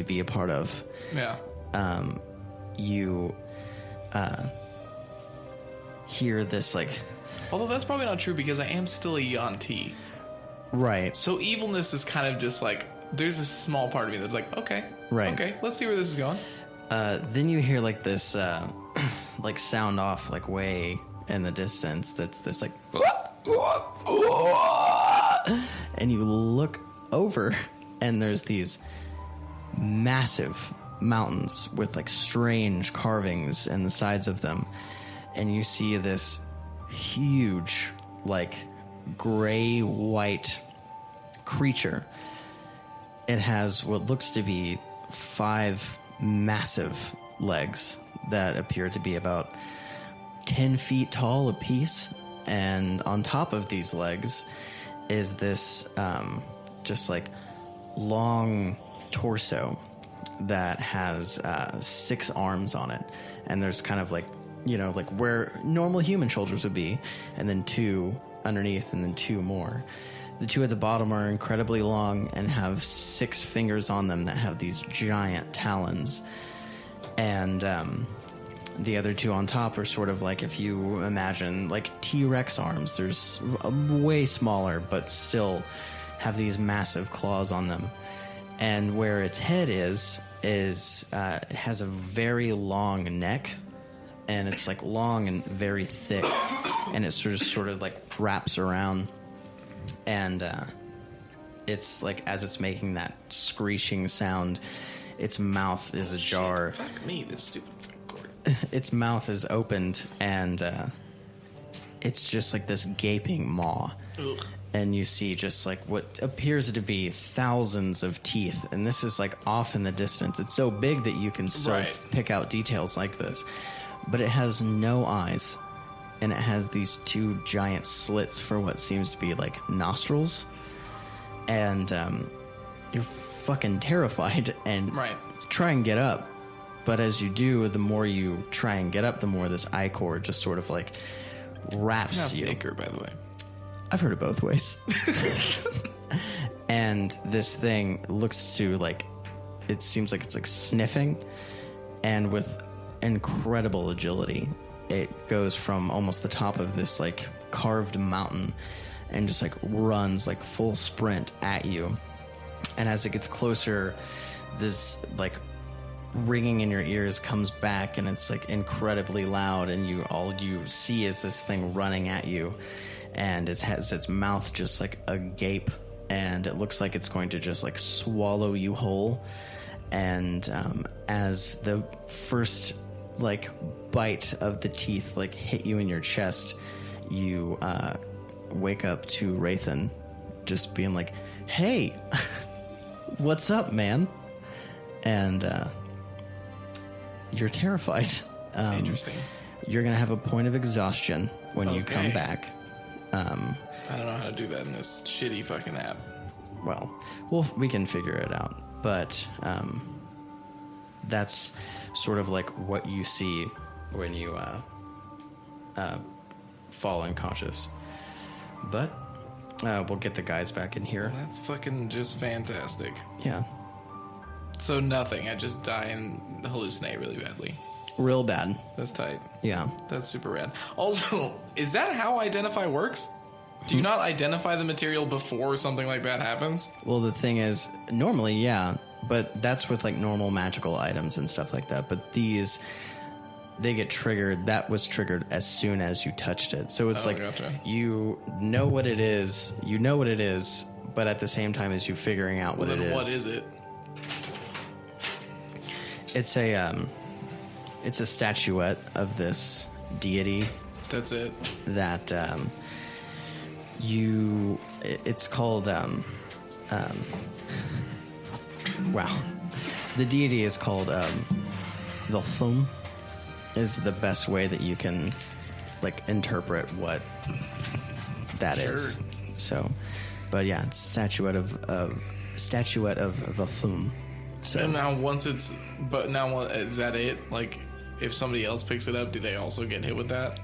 to be a part of. Yeah. You hear this, like... Although that's probably not true because I am still a Yuan-Ti. Right. So evilness is kind of just like, there's a small part of me that's like, okay. Right. Okay, let's see where this is going. Then you hear like this, like sound off like way in the distance. That's this like, and you look over, and there's these massive mountains with like strange carvings in the sides of them, and you see this huge, like gray-white creature. It has what looks to be 5 massive legs that appear to be about 10 feet tall apiece, and on top of these legs is this just like long torso that has 6 arms on it, and there's kind of like, you know, like where normal human shoulders would be, and then 2 underneath, and then 2 more. The 2 at the bottom are incredibly long and have 6 fingers on them that have these giant talons. And the other 2 on top are sort of like, if you imagine like T-Rex arms. There's way smaller, but still have these massive claws on them. And where its head is it has a very long neck, and it's like long and very thick, and it sort of like wraps around. And it's like, as it's making that screeching sound, its mouth is ajar. Shit, fuck me, this stupid cord. Its mouth is opened, and it's just like this gaping maw. Ugh. And you see just like what appears to be thousands of teeth, and this is like off in the distance. It's so big that you can still pick out details like this, but it has no eyes. And it has these 2 giant slits for what seems to be like nostrils. And you're fucking terrified and try and get up. But as you do, the more you try and get up, the more this cord just sort of like wraps you. Snaker, by the way. I've heard it both ways. And this thing looks to like, it seems like it's like sniffing, and with incredible agility. It goes from almost the top of this like carved mountain and just like runs like full sprint at you. And as it gets closer, this like ringing in your ears comes back, and it's like incredibly loud, and all you see is this thing running at you, and it has its mouth just like agape, and it looks like it's going to just like swallow you whole. And as the first like bite of the teeth like hit you in your chest, you wake up to Rathan just being like, "Hey, what's up, man?" And you're terrified. Interesting. You're gonna have a point of exhaustion when you come back. I don't know how to do that in this shitty fucking app. Well, we can figure it out, but that's sort of like what you see when you fall unconscious. But we'll get the guys back in here. That's fucking just fantastic. Yeah. So nothing. I just die and hallucinate really badly. Real bad. That's tight. Yeah. That's super rad. Also, is that how Identify works? Do you not identify the material before something like that happens? Well, the thing is, normally, yeah, but that's with like normal magical items and stuff like that. But these, they get triggered. That was triggered as soon as you touched it. So it's gotcha. You know what it is, but at the same time as you figuring out what it is. What is it? It's a statuette of this deity. That's it. That it's called wow, the deity is called the Thum, is the best way that you can like interpret what that is. So, but yeah, it's statuette of the Thum. So and now is that it? Like, if somebody else picks it up, do they also get hit with that?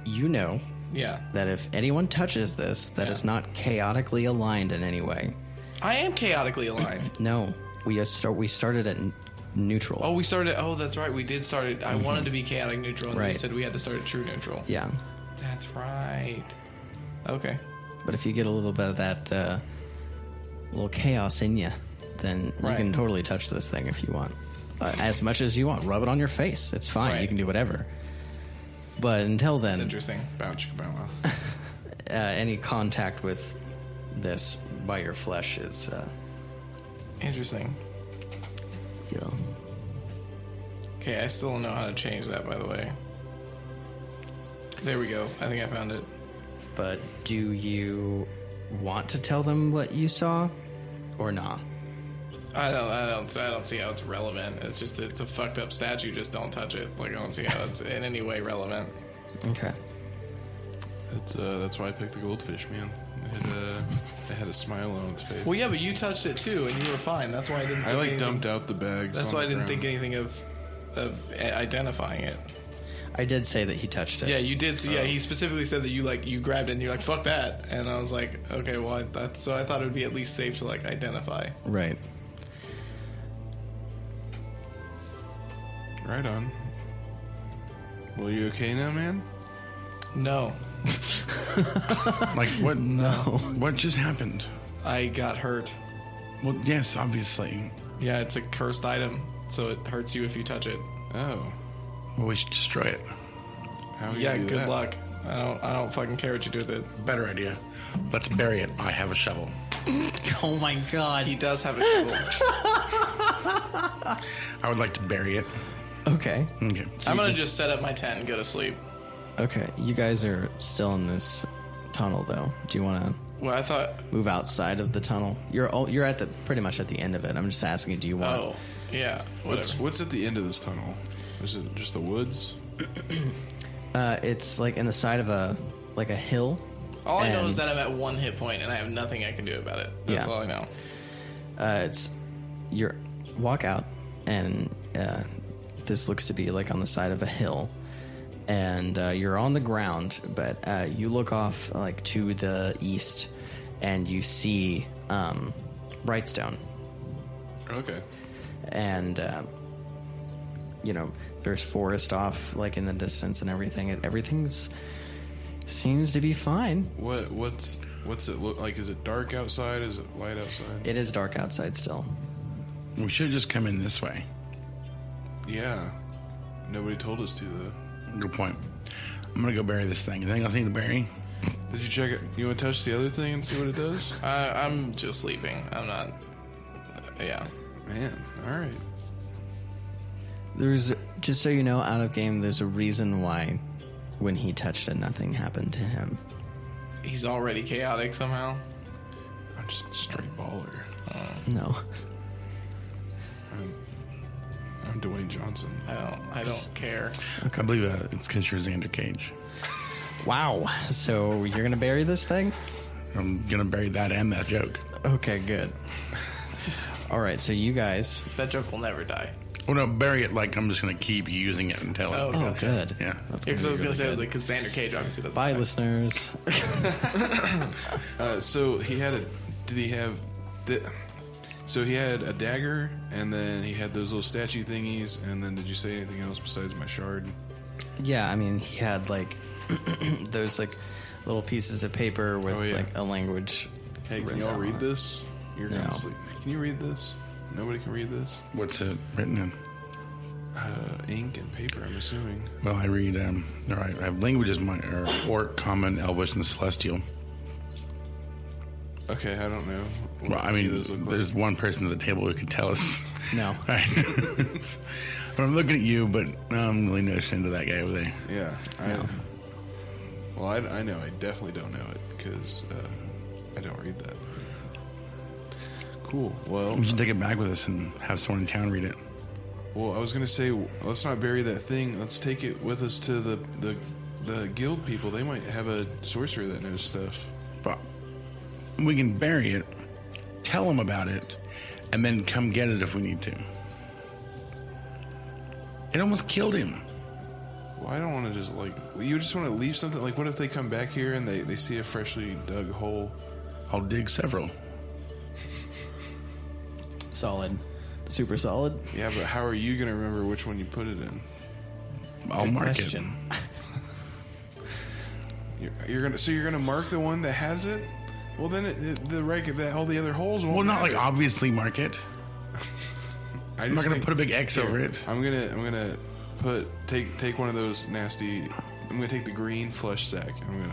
You know. Yeah. That if anyone touches this, that is not chaotically aligned in any way. I am chaotically aligned. No. We started at neutral. Oh, we started. Oh, that's right. We did start it. I wanted to be chaotic neutral, and they said we had to start at true neutral. Yeah. That's right. Okay. But if you get a little bit of that little chaos in you, then you can totally touch this thing if you want. As much as you want. Rub it on your face. It's fine. You can do whatever. But until then... That's interesting. any contact with this by your flesh is... interesting. Yeah. Okay, I still don't know how to change that, by the way. There we go. I think I found it. But do you want to tell them what you saw, or not? I don't see how it's relevant. It's a fucked up statue. Just don't touch it. Like, I don't see how it's in any way relevant. Okay. That's why I picked the goldfish, man. It had a smile on its face. Well, yeah, but you touched it too, and you were fine. That's why I didn't. I dumped out the bags. That's why I didn't think anything of identifying it. I did say that he touched it. Yeah, you did. Yeah, he specifically said that you grabbed it and you're like, fuck that. And I was like, okay, well, so I thought it would be at least safe to like identify. Right. Right on. Well, you okay now, man? No. Like what? No. What just happened? I got hurt. Well, yes, obviously. Yeah, it's a cursed item, so it hurts you if you touch it. Oh. Well, we should destroy it. How are you Yeah, gonna do good that? luck. I don't fucking care what you do with it. Better idea. Let's bury it. I have a shovel. Oh my god. He does have a shovel. I would like to bury it. Okay. Okay. I'm gonna just set up my tent and go to sleep. Okay. You guys are still in this tunnel, though. Do you want to Well, I thought. move outside of the tunnel? You're at the pretty much at the end of it. I'm just asking, do you want... Oh, yeah. Whatever. What's at the end of this tunnel? Is it just the woods? It's like in the side of a hill. All I know and- is that I'm at 1 hit point and I have nothing I can do about it. That's Yeah. all I know. You walk out, and this looks to be like on the side of a hill, and you're on the ground, but you look off like to the east, and you see Brightstone, Okay. and there's forest off like in the distance and everything. Everything's seems to be fine. What's it look like? Is it dark outside? Is it light outside? It is dark outside still. We should have just come in this way. Yeah. Nobody told us to, though. Good point. I'm gonna go bury this thing. Anything else I need to bury? Did you check it? You want to touch the other thing and see what it does? I'm just leaving. I'm not. Yeah. Man, all right. There's, just so you know, out of game, there's a reason why when he touched it, nothing happened to him. He's already chaotic somehow. I'm just a straight baller. No. I'm Dwayne Johnson. I don't care. I believe it's because you're Xander Cage. Wow. So you're going to bury this thing? I'm gonna bury that and that joke. Okay, good. All right, so you guys... That joke will never die. Well, no, bury it like I'm just gonna keep using it until it. Oh, Oh, gotcha. good. Yeah. That's Because I was be going to say, really because Xander Cage obviously doesn't Bye, die. listeners. So he had a. Did he have? So he had a dagger, and then he had those little statue thingies, and then did you say anything else besides my shard? Yeah, I mean, he had, like, those, like, little pieces of paper with, like, a language. Hey, can written y'all down read on it. this? You're No. gonna sleep. Can you read this? Nobody can read this. What's it written in? Ink and paper, I'm assuming. Well, I read. All right, I have languages. Are Orc, Common, Elvish, and Celestial. Okay, I don't know. Well, I What do mean, those look like? there's one person at the table who could tell us. No. Right. But I'm looking at you, but I'm really no shame to that guy over there. Yeah. Well, I know. I definitely don't know it because I don't read that. Cool. Well, We should take it back with us and have someone in town read it. I was gonna say let's not bury that thing. Let's take it with us to the guild people. They might have a sorcerer that knows stuff. But we can bury it, tell them about it, and then come get it if we need to. It almost killed him. Well, I don't want to just you just want to leave something. Like, what if they come back here and they see a freshly dug hole? I'll dig several. Solid. super solid. Yeah, but how are you going to remember which one you put it in? I'll Good mark question. You're gonna mark the one that has it. Well, then all the other holes it. won't. Well, not like matter. obviously mark it. I'm not gonna put a big X over it. I'm gonna take one of those nasty. I'm gonna take the green flush sack. I'm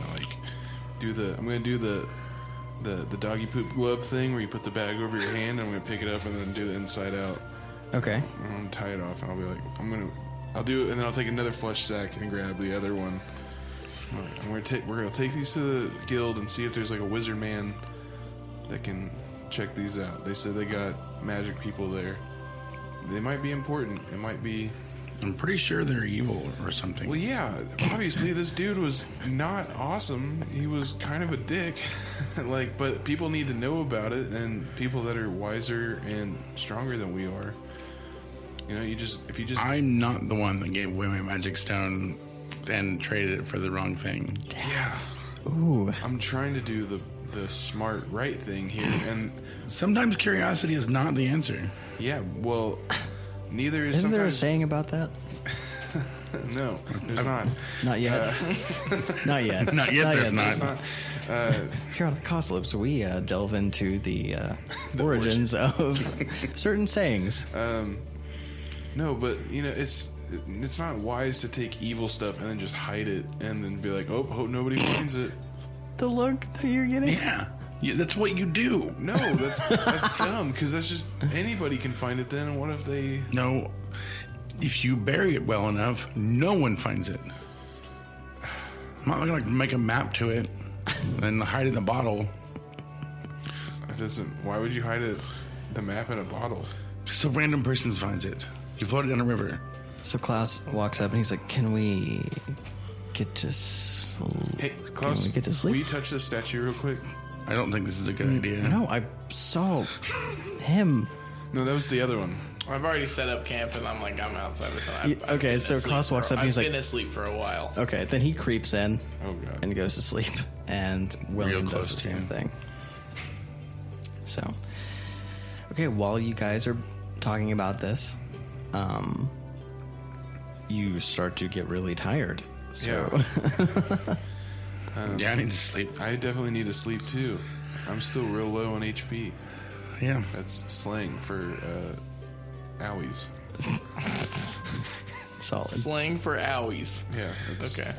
gonna do the doggy poop glove thing where you put the bag over your hand. I'm gonna pick it up and then do the inside out. Okay. I'm gonna tie it off and I'll be like, I'll do it, and then I'll take another flush sack and grab the other one. We're gonna take these to the guild and see if there's like a wizard man that can check these out. They said they got magic people there. They might be important. It might be. I'm pretty sure they're evil or something. Well, yeah. Obviously, this dude was not awesome. He was kind of a dick. But people need to know about it, and people that are wiser and stronger than we are. You know, if you just. I'm not the one that gave away my magic stone and traded it for the wrong thing. Yeah. Ooh. I'm trying to do the smart, right thing here, and Sometimes curiosity is not the answer. yeah, well, neither is. Isn't there a sometimes- saying about that? No, there's not. Not yet. Not yet. Not yet, there's not. There's not. Here on Cost Lips, we delve into the origins of certain sayings. No, but you know, it's not wise to take evil stuff and then just hide it and then be like, oh, hope nobody finds it. The look that you're getting. Yeah, that's what you do. No, that's dumb because that's just anybody can find it. Then and what if they? No, if you bury it well enough, no one finds it. I'm not gonna make a map to it and hide it in a bottle. It doesn't. Why would you hide the map in a bottle? So a random person finds it. You float it down a river. So Klaus walks up and he's like, "Can we get to sleep? Hey, Klaus, Can we get to will sleep?" you touch this statue real quick? I don't think this is a good idea. No, I saw him. No, that was the other one. I've already set up camp and I'm outside with them. Okay, so Klaus walks up and he's like- I've been asleep for a while. Okay, then he creeps in Oh god. and goes to sleep, and William Real does close the to same him. thing. So, okay, while you guys are talking about this, you start to get really tired. So, Yeah, I need to sleep. I definitely need to sleep too. I'm still real low on HP. Yeah. That's slang for owies. solid. Slang for owies. Yeah. It's Okay.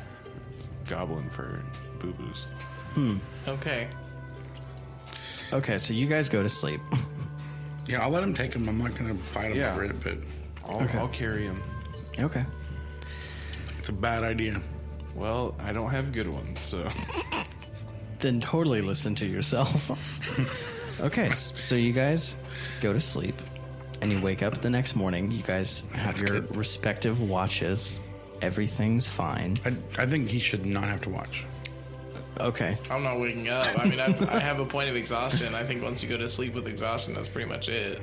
goblin for boo-boos. Okay. Okay, so you guys go to sleep. Yeah, I'll let him take him. I'm not going to fight him Yeah. over it, but I'll carry him. Okay. it's a bad idea. Well, I don't have good ones, so Then totally listen to yourself. Okay, so you guys go to sleep, and you wake up the next morning. You guys have That's your good. respective watches. Everything's fine. I think he should not have to watch. Okay. I'm not waking up. I mean, I have a point of exhaustion. I think once you go to sleep with exhaustion, that's pretty much it.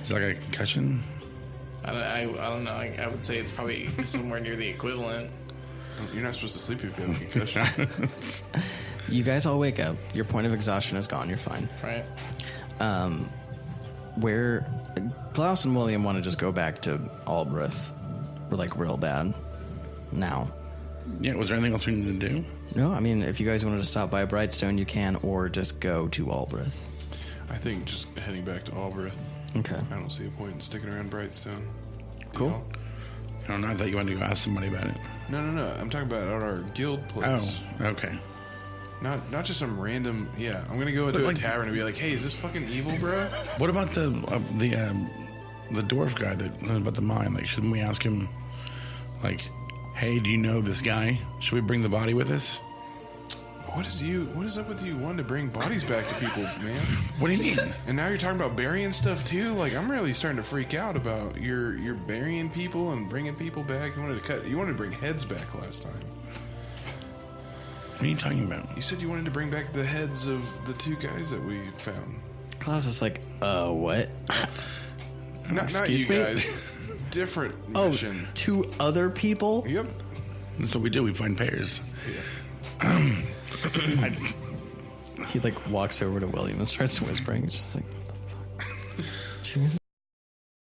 Is that like a concussion? I don't know. I would say it's probably somewhere near the equivalent. you're not supposed to sleep if you have a concussion. You guys all wake up. Your point of exhaustion is gone. You're fine. Right? Where Klaus and William want to just go back to Albrecht. We're like real bad now. Yeah, was there anything else we needed to do? No, I mean, if you guys wanted to stop by Brightstone, you can, or just go to Albrecht. I think just heading back to Albrecht. Okay. I don't see a point in sticking around Brightstone. Cool. You know? I don't know. I thought you wanted to go ask somebody about it. No. I'm talking about at our guild place. Oh, okay. Not just some random. Yeah, I'm gonna go into like- a tavern and be like, "Hey, is this fucking evil, bro?" What about the dwarf guy that about the mine? Like, shouldn't we ask him? Like, hey, do you know this guy? Should we bring the body with us? What is up with you wanting to bring bodies back to people, man? What do you mean? And now you're talking about burying stuff too. Like, I'm really starting to freak out about you're burying people and bringing people back. You wanted to bring heads back last time. What are you talking about? You said you wanted to bring back the heads of the two guys that we found. Klaus is like, what? Not Excuse you me? guys. Different Oh, mission. 2 other people? Yep. That's what we do. We find pairs. He like walks over to William and starts whispering. It's just like, what the fuck? truth.